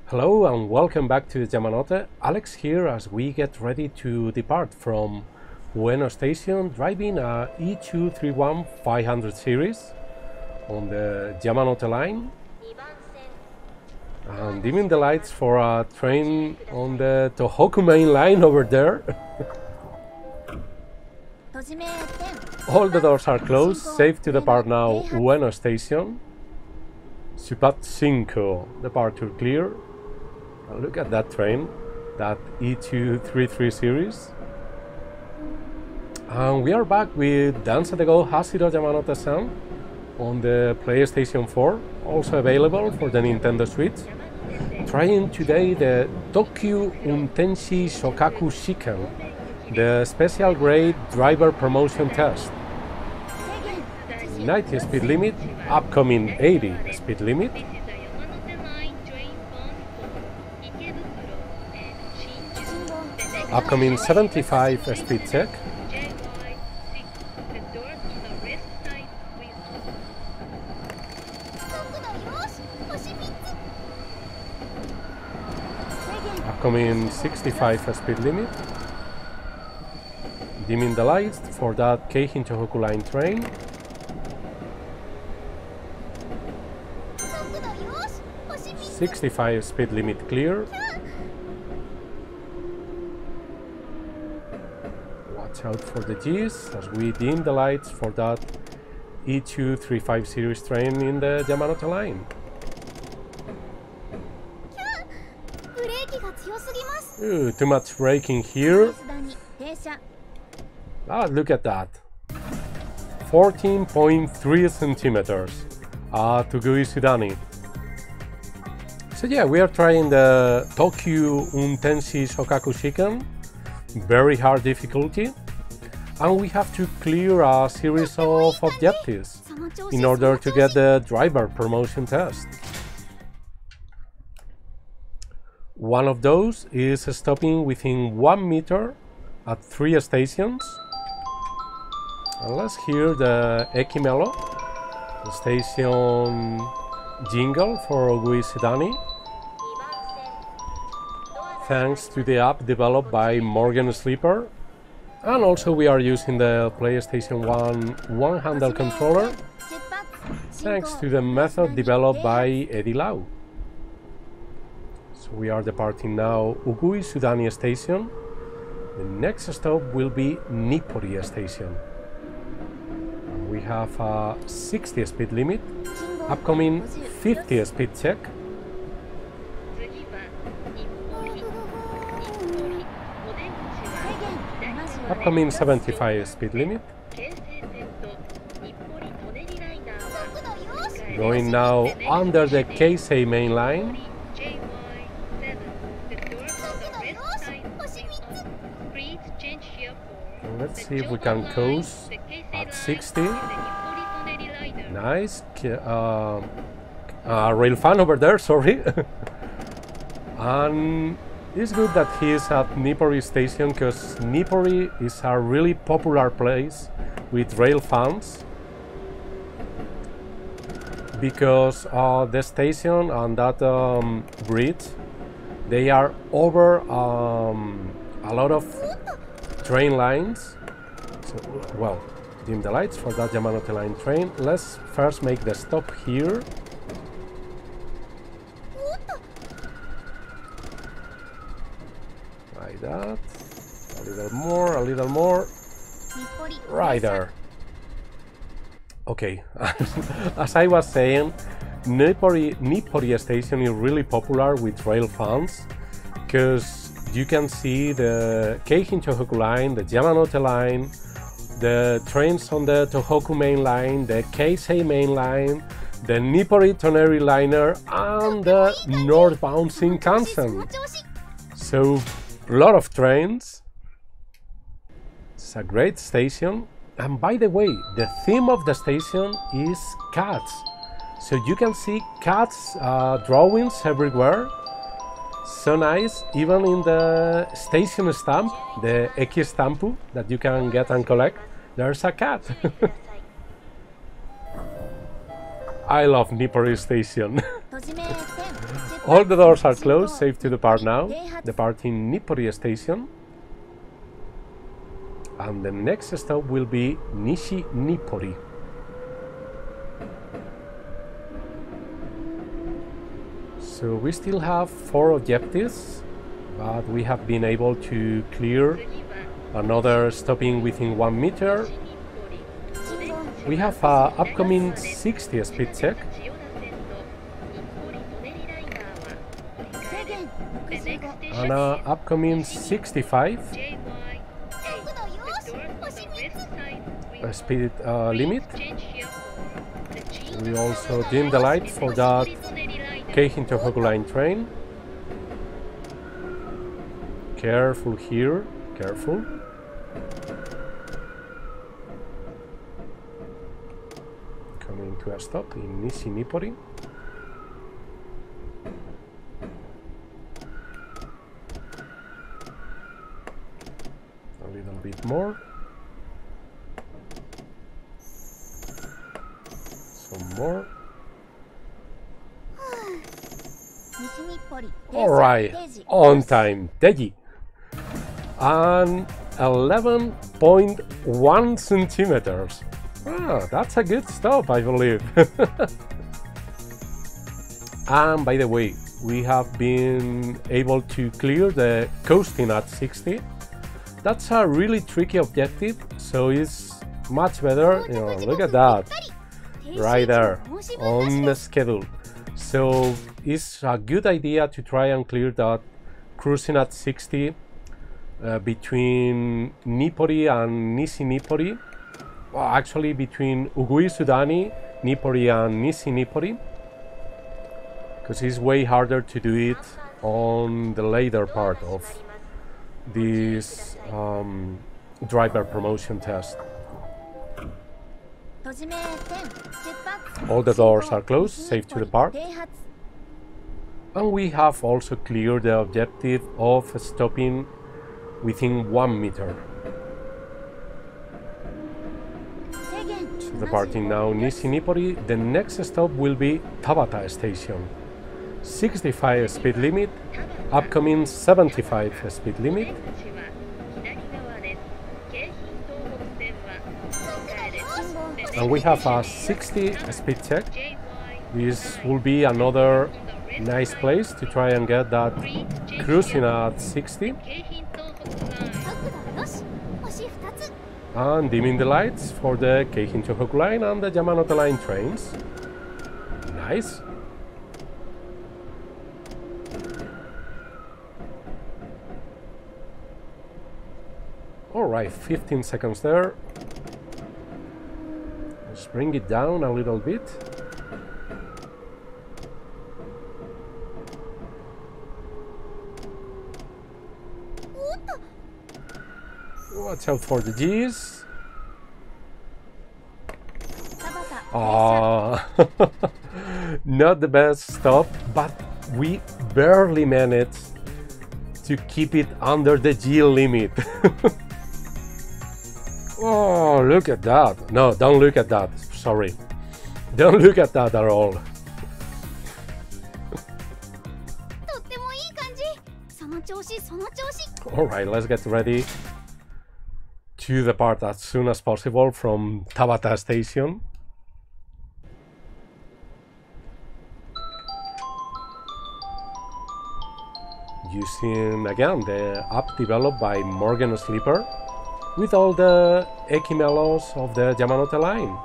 Hello and welcome back to the Yamanote. Alex here as we get ready to depart from Ueno Station driving a E231 500 series on the Yamanote line and dimming the lights for a train on the Tohoku main line over there. All the doors are closed, safe to depart now Ueno Station. Supat 5, departure clear. Look at that train, that E233 series. And we are back with Danza de Go Hashiro Yamanote-san on the PlayStation 4, also available for the Nintendo Switch. Trying today the Tokyu Untenshi Shokaku Shikan, the special grade driver promotion test. 90 speed limit, upcoming 80 speed limit. Upcoming 75 speed check. Upcoming 65 speed limit. Dimming the lights for that Keihin Tohoku line train. .65 speed limit clear. Watch out for the G's as we dim the lights for that E235 series train in the Yamanote line. Ooh, too much braking here. Ah, look at that. 14.3 centimeters. Togui Sudani. So yeah, we are trying the Tokyu Untenshi Shokaku Shikan, very hard difficulty, and we have to clear a series of objectives in order to get the driver promotion test. One of those is stopping within 1 meter at 3 stations. And let's hear the Ekimelo, the station jingle for Ogui Sedani. Thanks to the app developed by Morgan Sleeper. And also we are using the PlayStation 1 one-handle controller thanks to the method developed by Eddie Lau. So we are departing now Ogui Sudani Station. The next stop will be Nippori Station. And we have a 60 speed limit, upcoming 50 speed check. Upcoming 75 speed limit. Going now under the Keisei main line. Let's see if we can coast at 60. Nice. Rail fan over there, sorry. And it's good that he is at Nippori Station because Nippori is a really popular place with rail fans because the station and that bridge, they are over a lot of train lines. So, well, dim the lights for that Yamanote line train. Let's first make the stop here. Like that. A little more, a little more. Right there. Okay, as I was saying, Nippori Station is really popular with rail fans because you can see the Keihin Tohoku line, the Yamanote line, the trains on the Tohoku main line, the Keisei main line, the Nippori Toneri liner, and the northbound Shinkansen. So, a lot of trains. It's a great station. And by the way, the theme of the station is cats. So you can see cats drawings everywhere. So nice, even in the station stamp, the Eki Stampu that you can get and collect, there's a cat. I love Nippori Station. All the doors are closed, safe to depart now. Departing Nippori Station. And the next stop will be Nishi Nippori. So we still have 4 objectives, but we have been able to clear another stopping within 1 meter. We have an upcoming 60 speed check. And an upcoming 65 speed limit. We also dim the light for that Keishin Tohoku Line train. Careful here, careful. Coming to a stop in Nishi Nippori. A little bit more. Some more. Alright, on time, Deji. And 11.1 centimeters. Ah, that's a good stop, I believe. And by the way, we have been able to clear the coasting at 60. That's a really tricky objective, so it's much better. You know, look at that, right there, on the schedule. So it's a good idea to try and clear that cruising at 60 between Nippori and Nishi Nippori. Well, actually between Ugui Sudani, Nippori and Nishi Nippori, because it's way harder to do it on the later part of this driver promotion test. All the doors are closed, safe to depart. And we have also cleared the objective of stopping within 1 meter. So departing now Nishi Nippori, the next stop will be Tabata Station. 65 speed limit, upcoming 75 speed limit. And we have a 60 speed check. This will be another nice place to try and get that cruising at 60. And dimming the lights for the Keishin Tohoku Line and the Yamanote Line trains. Nice. Alright, 15 seconds there. Let's bring it down a little bit. Watch out for the G's. Ah, not the best stop, but we barely managed to keep it under the G limit. Oh, look at that. No, don't look at that. Sorry. Don't look at that at all. Alright, let's get ready to depart as soon as possible from Tabata Station. Using again the app developed by Morgan Sleeper with all the Ekimelos of the Yamanote Line.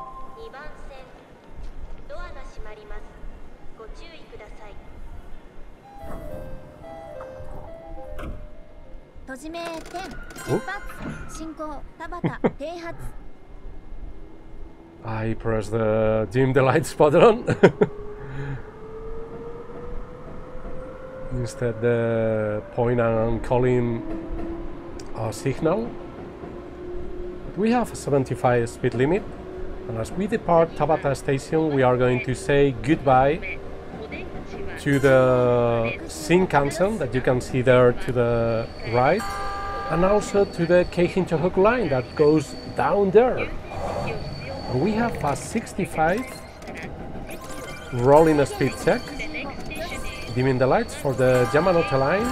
I press the dim the lights button. Instead the point and calling signal. We have a 75 speed limit, and as we depart Tabata Station, we are going to say goodbye to the Shinkansen that you can see there to the right, and also to the Keishin Tohoku Line that goes down there. And we have a 65 rolling speed check. Dimming the lights for the Yamanote line.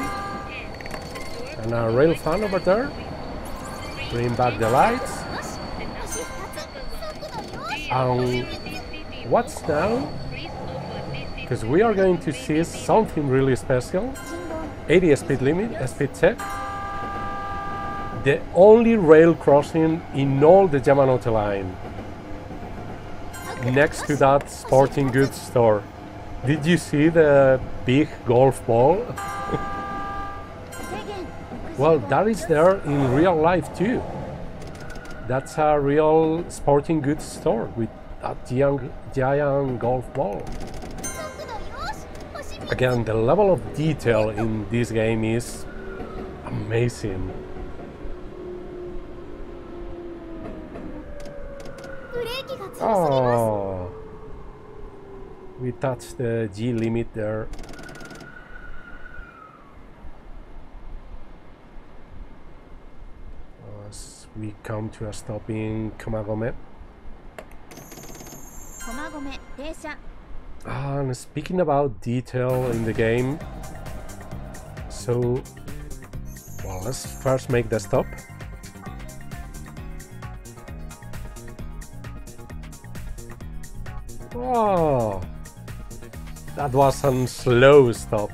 And a rail fan over there. Bring back the lights. And what's now? Because we are going to see something really special. 80 speed limit, speed check. The only rail crossing in all the Yamanote line. Next to that sporting goods store. Did you see the big golf ball? Well, that is there in real life too. That's a real sporting goods store with that giant golf ball. Again, the level of detail in this game is amazing. Oh, we touched the G limit there. As we come to a stop in Komagome. And speaking about detail in the game, so, well, let's first make the stop. Oh, that was a slow stop.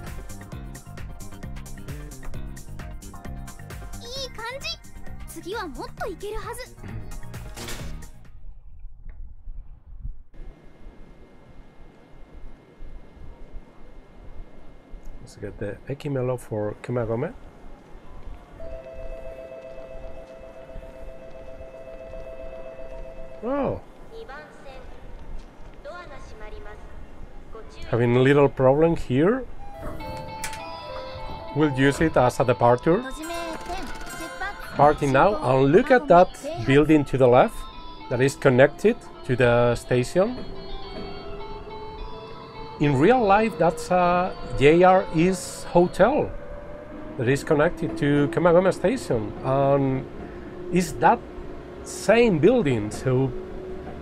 Let's get the Ekimelo for Komagome. Oh. Having a little problem here. We'll use it as a departure. Parking now, and look at that building to the left that is connected to the station. In real life, that's a JR East hotel that is connected to Komagome station, and it's that same building. So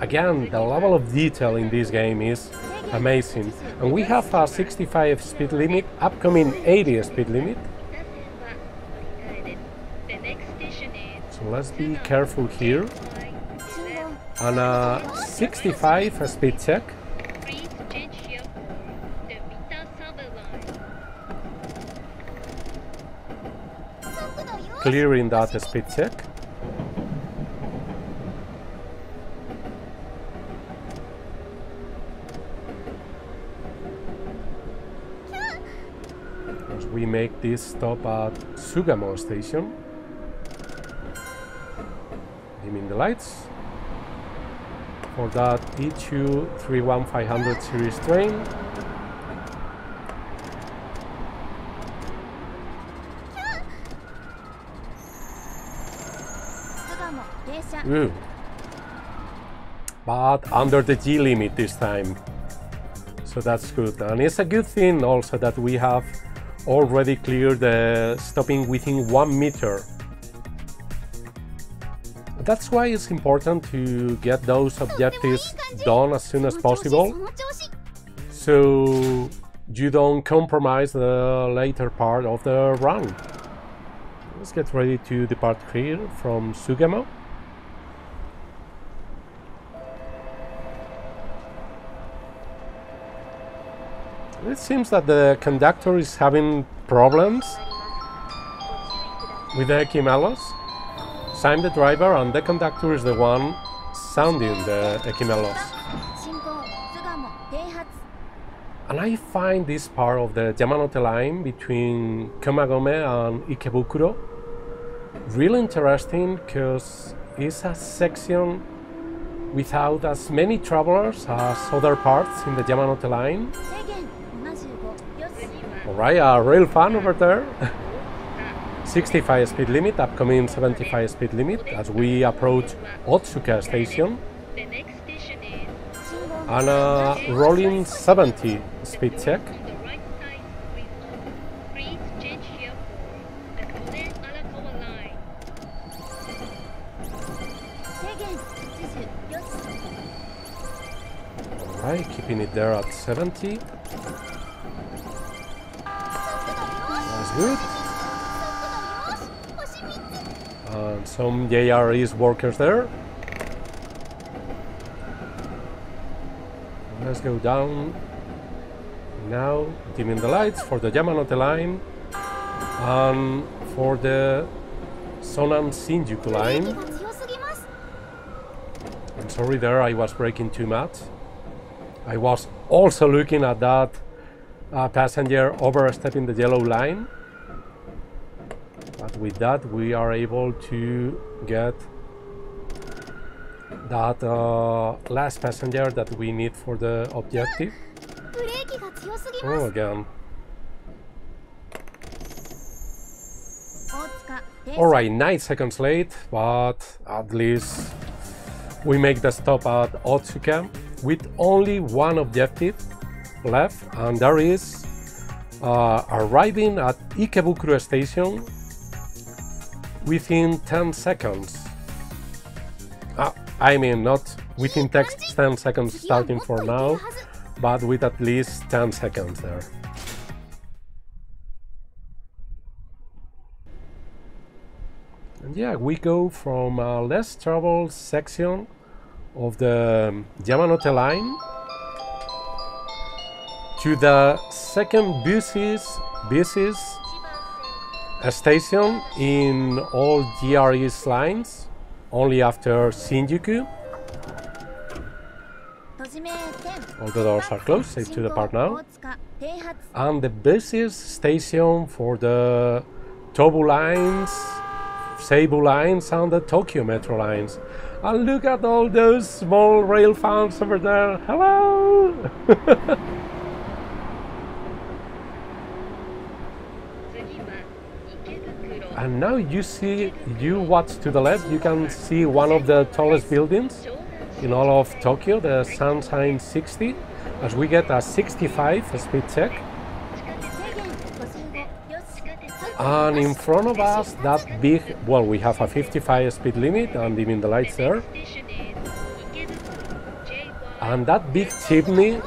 again, the level of detail in this game is amazing. And we have a 65 speed limit, upcoming 80 speed limit. So let's be careful here. And a 65 speed check. Clearing that speed check. As we make this stop at Sugamo station. Dimming the lights. For that E2 31500 series train. Ooh. But under the G limit this time, so that's good. And it's a good thing also that we have already cleared the stopping within 1 meter. That's why it's important to get those objectives done as soon as possible, so you don't compromise the later part of the run. Let's get ready to depart here from Sugamo. It seems that the conductor is having problems with the Ekimelos. So I'm the driver and the conductor is the one sounding the Ekimelos. And I find this part of the Yamanote line between Komagome and Ikebukuro really interesting, because it's a section without as many travelers as other parts in the Yamanote line. Alright, a rail fan over there. 65 speed limit, upcoming 75 speed limit as we approach Otsuka station. And a rolling 70 speed check. Alright, keeping it there at 70. good. And some JRE's workers there. Let's go down. Now dimming the lights for the Yamanote line and for the Sonan Shinjuku line. I'm sorry there, I was braking too much. I was also looking at that passenger overstepping the yellow line. But with that we are able to get that last passenger that we need for the objective. Oh, again. Alright, 9 seconds late, but at least we make the stop at Otsuka with only one objective left, and there is arriving at Ikebukuro station within 10 seconds. I mean, not within 10 seconds starting for now, but with at least 10 seconds there. And yeah, we go from a less traveled section of the Yamanote line to the second busiest station in all GRE's lines, only after Shinjuku. All the doors are closed, safe to depart now. And the busiest station for the Tobu lines, Seibu lines and the Tokyo Metro lines. And look at all those small rail fans over there. Hello! And now you watch to the left, you can see one of the tallest buildings in all of Tokyo, the Sunshine 60, as we get a 65 speed check. And in front of us, that big, well, we have a 55 speed limit and dimming the lights there. And that big chimney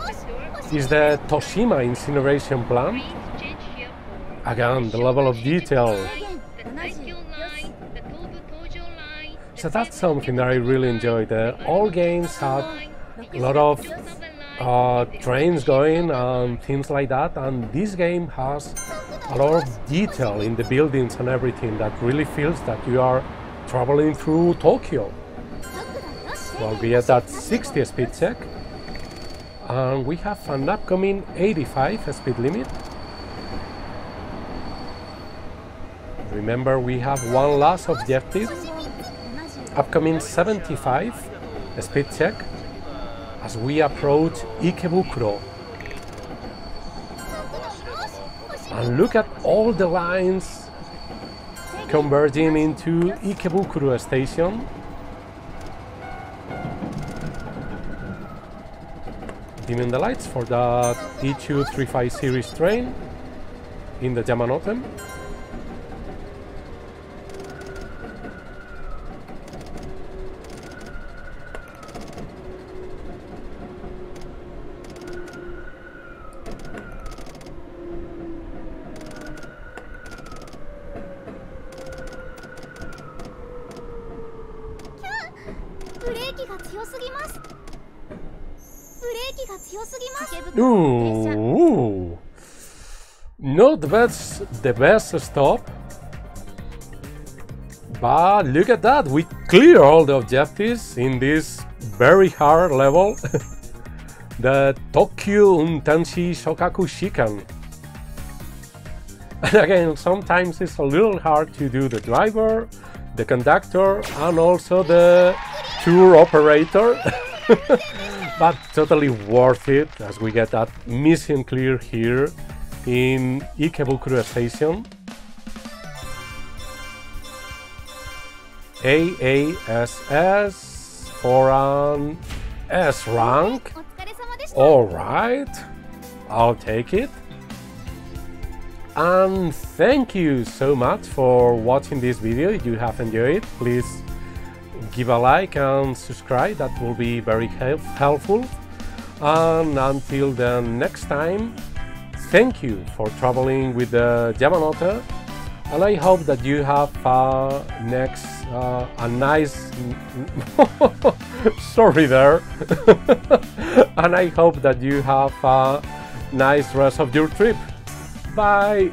is the Toshima incineration plant. Again, the level of detail. So that's something that I really enjoyed. All games had a lot of trains going and things like that, and this game has a lot of detail in the buildings and everything that really feels that you are traveling through Tokyo. Well, we get that 60 speed check, and we have an upcoming 85 speed limit. Remember, we have one last objective, upcoming 75 speed check, as we approach Ikebukuro. And look at all the lines converging into Ikebukuro station. Dimming the lights for the E235 series train in the Yamanote. Ooh, not the best stop, but look at that, we clear all the objectives in this very hard level, the Tokyu Untenshi Shokaku Shikan. And again, sometimes it's a little hard to do the driver, the conductor, and also the tour operator. But totally worth it, as we get that mission clear here in Ikebukuro station. AASS for an S rank. Alright, I'll take it. And thank you so much for watching this video. If you have enjoyed it, please give a like and subscribe, that will be very helpful. And until the next time, Thank you for traveling with the Yamanote, and I hope that you have a nice sorry there and I hope that you have a nice rest of your trip. Bye.